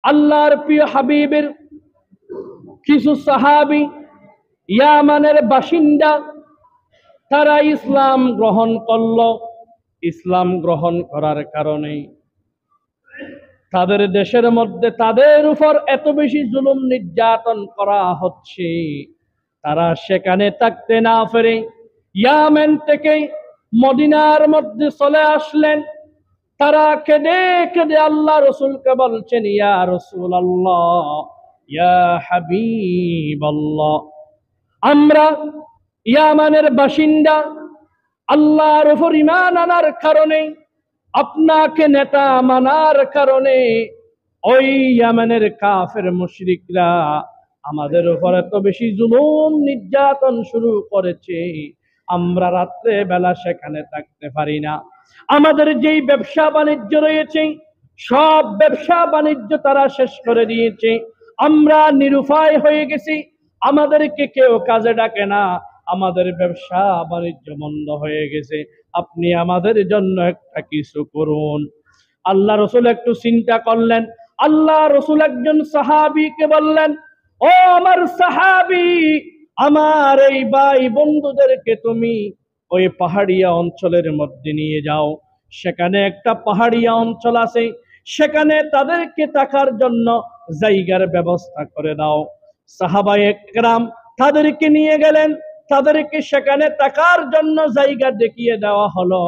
আল্লাহর প্রিয় হাবিবের কিছু সাহাবী ইয়ামানের বাসিন্দা, তারা ইসলাম গ্রহণ করল। ইসলাম গ্রহণ করার কারণে তাদের দেশের মধ্যে তাদের উপর এত বেশি জুলুম নির্যাতন করা হচ্ছে, তারা সেখানে থাকতে না পেরে ইয়ামেন থেকে মদিনার মধ্যে চলে আসলেন। তারা কেঁদে কেঁদে আল্লাহ রসুলকে বলছেন, ইয়া রাসূলুল্লাহ, ইয়া হাবিবাল্লাহ, আমরা ইয়ামানের বাসিন্দা, আল্লাহর উপর ঈমান আনার কারণে, আপনাকে নেতা মানার কারণে ওই ইয়ামানের কাফের মুশরিকরা আমাদের উপর এত বেশি জুলুম নির্যাতন শুরু করেছে, আমরা রাত্রে বেলা সেখানে থাকতে পারি না। আমাদের যেই ব্যবসা বাণিজ্য রয়েছে সব ব্যবসা বাণিজ্য তারা শেষ করে দিয়েছে, আমরা নিরুপায় হয়ে গেছি, আমাদেরকে কেউ কাজে ডাকে না, আমাদের ব্যবসা বাণিজ্য বন্ধ হয়ে গেছে, আপনি আমাদের জন্য একটা কিছু করুন। আল্লাহ রসুল একটু চিন্তা করলেন। আল্লাহ রসুল একজন সাহাবীকে বললেন, ও আমার সাহাবী, আমার এই ভাই বন্ধুদেরকে তুমি ওই পাহাড়িয়া অঞ্চলের মধ্যে নিয়ে যাও, সেখানে একটা পাহাড়িয়া অঞ্চল আছে, সেখানে তাদেরকে থাকার জন্য জায়গার ব্যবস্থা করে দাও। সাহাবায়ে কেরাম তাদেরকে নিয়ে গেলেন, তাদেরকে সেখানে থাকার জন্য জায়গা দেখিয়ে দেওয়া হলো।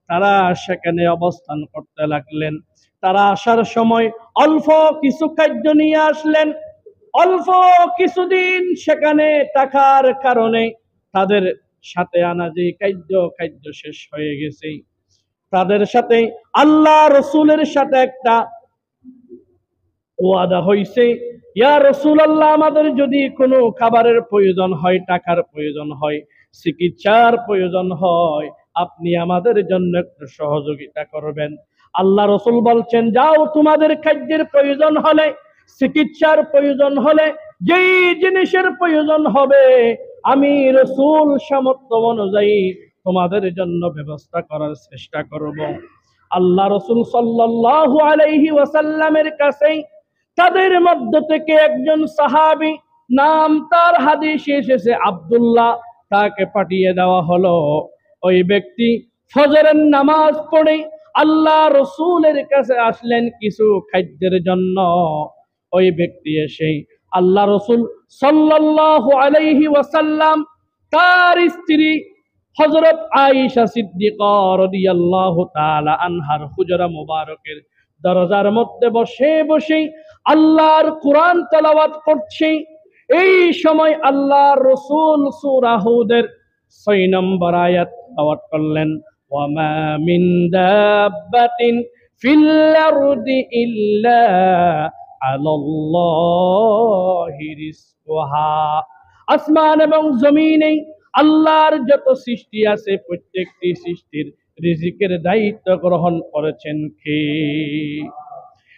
তারা সেখানে অবস্থান করতে লাগলেন। তারা আসার সময় অল্প কিছু খাদ্য নিয়ে আসলেন। অল্প কিছুদিন সেখানে থাকার কারণে তাদের সাথে আনা যে খাদ্য শেষ হয়ে গেছে। তাদের সাথে আল্লাহ রসুলের সাথে একটা ওয়াদা হইছে, ইয়া রাসূলুল্লাহ, আমাদের যদি কোনো খাবারের প্রয়োজন হয়, টাকার প্রয়োজন হয়, চিকিৎসার প্রয়োজন হয়, আপনি আমাদের জন্য একটু সহযোগিতা করবেন। আল্লাহ রসুল বলছেন, যাও, তোমাদের খাদ্যের প্রয়োজন হলে, চিকিৎসার প্রয়োজন হলে, যেই জিনিসের প্রয়োজন হবে, আমি রসুল সামর্থ্য অনুযায়ী তোমাদের জন্য ব্যবস্থা করার চেষ্টা করব। আল্লাহ রসুল সাল্লাল্লাহু আলাইহি ওয়াসাল্লামের কাছে তাদের মধ্য থেকে একজন সাহাবী, নাম তার হাদিসে এসেছে আব্দুল্লাহ, তাকে পাঠিয়ে দেওয়া হলো। ওই ব্যক্তি ফজরের নামাজ পড়ে আল্লাহ রসুলের কাছে আসলেন কিছু খাদ্যের জন্য। ওই ব্যক্তি এসে আল্লাহ রসুল সাল্লাল্লাহু আলাইহি ওয়াসাল্লাম তার স্ত্রী হযরত আয়েশা সিদ্দিকা রাদিয়াল্লাহু তাআলা আনহার হুজরা মুবারকের দরজার মধ্যে বসে বসে আল্লাহর কুরআন তেলাওয়াত করছে। এই সময় আল্লাহর রাসূল সূরা হুদের 6 নম্বর আয়াত তেলাওয়াত করলেন, ওয়া মা মিন দাব্বাতিন ফিল আরদি ইল্লা আলাল্লাহি রিজকুহা। আসমান এবং জমিনে আল্লাহর যত সৃষ্টি আছে প্রত্যেকটি সৃষ্টির রিজিকের দায়িত্ব গ্রহণ করেছেন কে?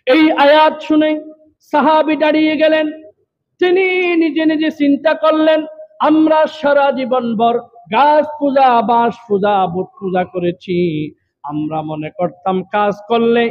এই আয়াত শুনে সাহাবী দাঁড়িয়ে গেলেন। তিনি নিজে নিজে চিন্তা করলেন, আমরা সারা জীবন ভর গাছ পূজা, বাঁশ পূজা, বুট পূজা করেছি। আমরা মনে করতাম কাজ করলে,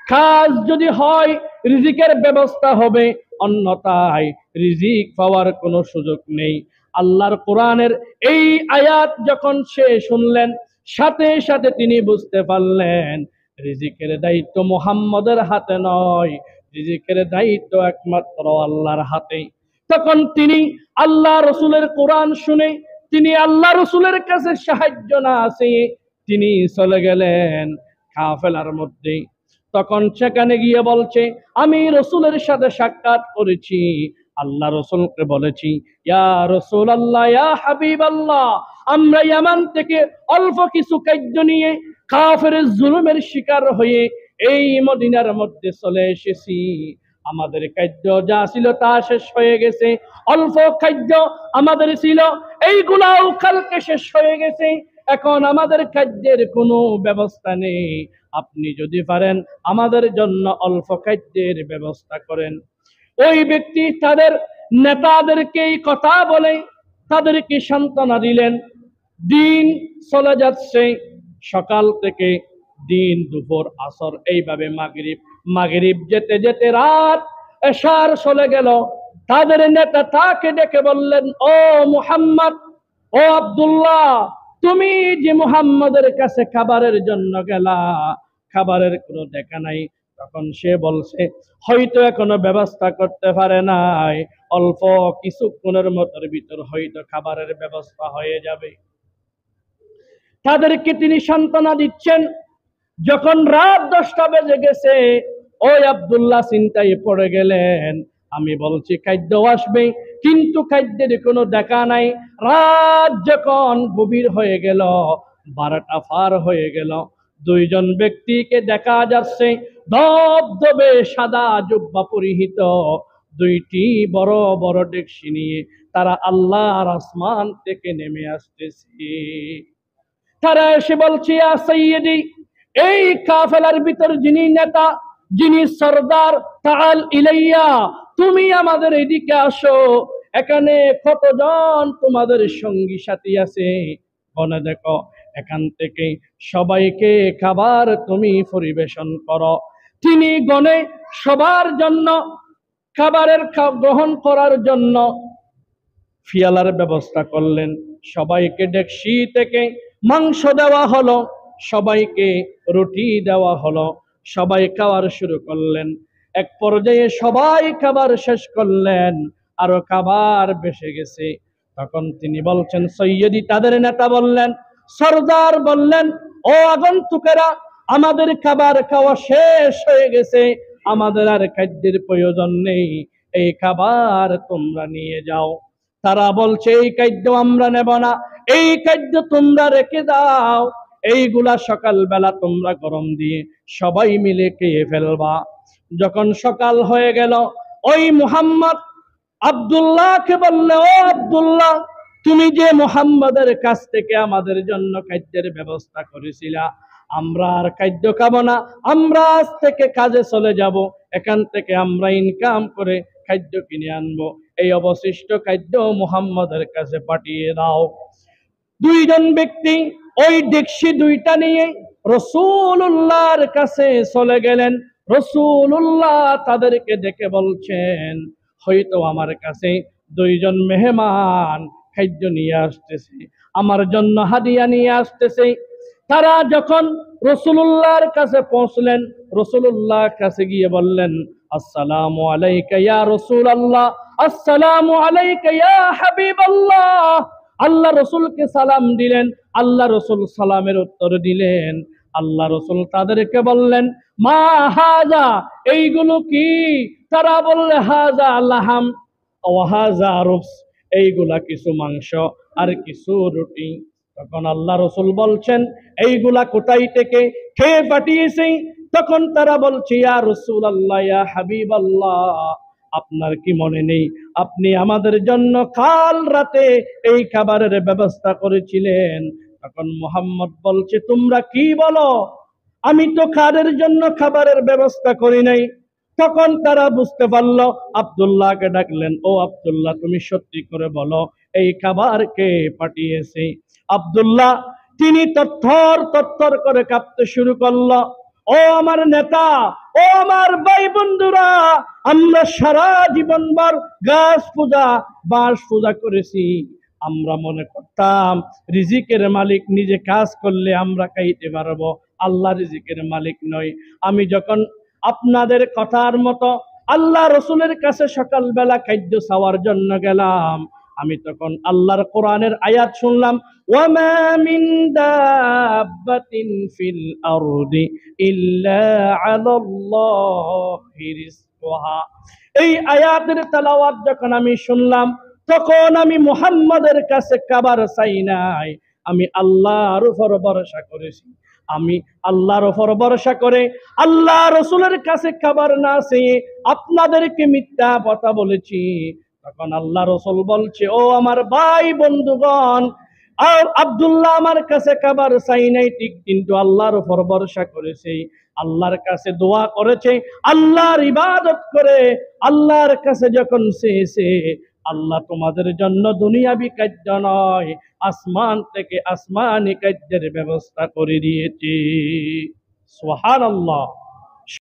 কাজ যদি হয় রিজিকের ব্যবস্থা হবে, অন্যথায় রিজিক পাওয়ার কোনো সুযোগ নেই। আল্লাহর কোরআনের এই আয়াত যখন সে শুনলেন, সাথে সাথে তিনি বুঝতে পারলেন রিজিকের দায়িত্ব মুহাম্মদের হাতে নয়, রিজিকের দায়িত্ব একমাত্র আল্লাহর হাতে। তখন তিনি আল্লাহ রসুলের কোরআন শুনে তিনি আল্লাহ রসুলের কাছে সাহায্য না আছে, তিনি চলে গেলেন কাফেলার মধ্যে। তখন সেখানে গিয়ে বলছে, আমি রসুলের সাথে সাক্ষাৎ করেছি, আল্লাহ রসুলকে বলেছি, ইয়া রাসূলুল্লাহ, ইয়া হাবিবাল্লাহ, আমরা ইয়ামান থেকে অল্প কিছু খাদ্য নিয়ে কাফের জুলুমের শিকার হয়ে এই মদিনার মধ্যে চলে এসেছি। আমাদের খাদ্য যা ছিল তা শেষ হয়ে গেছে, অল্প খাদ্য আমাদের ছিল, এইগুলাও কালকে শেষ হয়ে গেছে, এখন আমাদের খাদ্যের কোনো ব্যবস্থা নেই, আপনি যদি পারেন আমাদের জন্য অল্প খাদ্যের ব্যবস্থা করেন। ওই ব্যক্তি তাদের নেতাদেরকে এই কথা বলে তাদেরকে সান্ত্বনা দিলেন। দিন চলে যাচ্ছে, সকাল থেকে দিন, দুপুর, আসর, এইভাবে মাগরিব যেতে যেতে রাত। এশার চলে গেল। তাদের নেতা তাকে ডেকে বললেন, ও মুহাম্মদ, ও আব্দুল্লাহ, তুমি যে মুহাম্মদের কাছে খাবারের জন্য গেলা, খাবারের কোনো দেখা নাই। তখন সে বলছে, হয়তো এখনো ব্যবস্থা করতে পারে নাই, অল্প কিছুক্ষণের মতোর ভিতর হয়তো খাবারের ব্যবস্থা হয়ে যাবে। তাদেরকে তিনি সান্ত্বনা দিচ্ছেন। যখন রাত 10টা বেজে গেছে, ওই আব্দুল্লাহ চিন্তায় পড়ে গেলেন। আমি বলছি খাদ্য আসবে, কিন্তু খাদ্যের কোনো দেখা নাই। রাত যখন গভীর হয়ে গেল, 12টা পার হয়ে গেল, দুইজন ব্যক্তিকে দেখা যাচ্ছে ধবধবে সাদা জুব্বা পরিহিত, দুইটি বড় বড় ডেকসি নিয়ে তারা আল্লাহর আসমান থেকে নেমে আসতেছে। তারা এসে বলছে, ইয়া সাইয়্যিদি, এই কাফেলার ভিতর যিনি নেতা, যিনি সরদার, তাআল ইলাইয়া, তুমি আমাদের এদিকে আসো। এখানে কতজন তোমাদের সঙ্গী সাথী আছে গনে দেখো, এখান থেকে সবাইকে খাবার তুমি পরিবেশন করো। তিনি গনে সবার জন্য খাবারের গ্রহণ করার জন্য ফিয়ালার ব্যবস্থা করলেন। সবাইকে ডেকসি থেকে মাংস দেওয়া হলো, সবাইকে রুটি দেওয়া হলো, সবাই খাওয়ার শুরু করলেন। এক পর্যায়ে সবাই খাবার শেষ করলেন, আরো খাবার বেশি গেছে। তখন তিনি বলছেন, সৈয়দি, তাদের নেতা বললেন, সরদার বললেন, ও আগন্তুকেরা, আমাদের খাবার খাওয়া শেষ হয়ে গেছে, আমাদের আর খাদ্যের প্রয়োজন নেই, এই খাবার তোমরা নিয়ে যাও। তারা বলছে, এই খাদ্য আমরা নেব না, এই খাদ্য তোমরা রেখে দাও, এইগুলা সকালবেলা তোমরা গরম দিয়ে সবাই মিলে খেয়ে ফেলবা। যখন সকাল হয়ে গেল, ওই মুহাম্মদ আব্দুল্লাহকে বললে, ও আব্দুল্লাহ, তুমি যে মুহাম্মদের কাছ থেকে আমাদের জন্য খাদ্যের ব্যবস্থা করেছিলা, আমরা আর খাদ্য খাবো না, আমরা আজ থেকে কাজে চলে যাব, এখান থেকে আমরা ইনকাম করে খাদ্য কিনে আনবো, এই অবশিষ্ট খাদ্য মুহাম্মদের কাছে পাঠিয়ে দাও। দুইজন ব্যক্তি ওই ডেকসি দুইটা নিয়ে রাসূলুল্লাহর কাছে চলে গেলেন। রাসূলুল্লাহ তাদেরকে দেখে বলছেন, হয়তো আমার কাছে দুইজন মেহমান খাদ্য নিয়ে আসতেছে, আমার জন্য হাদিয়া নিয়ে আসতেছে। তারা যখন রাসূলুল্লাহর কাছে পৌঁছলেন, রাসূলুল্লাহর কাছে গিয়ে বললেন, আসসালামু আলাইকা ইয়া রাসূলুল্লাহ, আসসালামু আলাইকা ইয়া হাবিবাল্লাহ। আল্লাহ রসুলকে সালাম দিলেন, আল্লাহ রসুল সালামের উত্তর দিলেন। আল্লাহ রসুল তাদেরকে বললেন, মা হাজা, এইগুলো কি? তারা বললে, হাজা লাহাম ওয়া হাজা রুবস, এইগুলা কিছু মাংস আর কিছু রুটি। তখন আল্লাহ রসুল বলছেন, এইগুলা কোথায় থেকে খেয়ে পাঠিয়েছে? তখন তারা বলছে, ইয়া রাসূলুল্লাহ, ইয়া হাবিবাল্লাহ, আপনার কি মনে নেই আপনি আমাদের জন্য কাল রাতে এই খাবারের ব্যবস্থা করেছিলেন? তখন মুহাম্মদ বলছে, তোমরা কি বলো, আমি তো কাদের জন্য খাবারের ব্যবস্থা করি নাই। তখন তারা বুঝতে পারলো। আব্দুল্লাহকে ডাকলেন, ও আব্দুল্লাহ, তুমি সত্যি করে বলো, এই খাবার কে পাঠিয়েছে? আব্দুল্লাহ তিনি তত্তর করে কাঁপতে শুরু করলো। ও আমার নেতা, ও আমার ভাই বন্ধুরা, আমরা সারা জীবনভর গাছ পূজা, বাঁশ পূজা করেছি। আমরা মনে করতাম রিজিকের মালিক নিজে কাজ করলে আমরা খাইতে পারবো, আল্লাহ রিজিকের মালিক নয়। আমি যখন আপনাদের কথার মতো আল্লাহ রসুলের কাছে সকালবেলা খাদ্য চাওয়ার জন্য গেলাম, আমি তখন আল্লাহর কোরআনের আয়াত শুনলাম, ওয়ামা মিন দাব্বাতিন ফিল আরদি ইল্লা আলাল্লাহি রিজকুহা। এই আয়াতের তেলাওয়াত যখন আমি শুনলাম, তখন আমি মুহাম্মাদের কাছে খাবার চাই নাই, আমি আল্লাহর উপর ভরসা করেছি। আমি আল্লাহর উপর ভরসা করে আল্লাহ রসুলের কাছে খাবার না চেয়ে আপনাদেরকে মিথ্যা কথা বলেছি। তখন আল্লাহ রসুল বলছে, ও আমার ভাই বন্ধুগণ, আর আব্দুল্লাহ আমার কাছে খাবার চাই নাই ঠিক, কিন্তু আল্লাহর উপর ভরসা করেছে, আল্লাহর কাছে দোয়া করেছে, আল্লাহর ইবাদত করে আল্লাহর কাছে যখন চেয়েছে, আল্লাহ তোমাদের জন্য দুনিয়াবি খাদ্য নয়, আসমান থেকে আসমানি খাদ্যের ব্যবস্থা করে দিয়েছে। সুবহানাল্লাহ।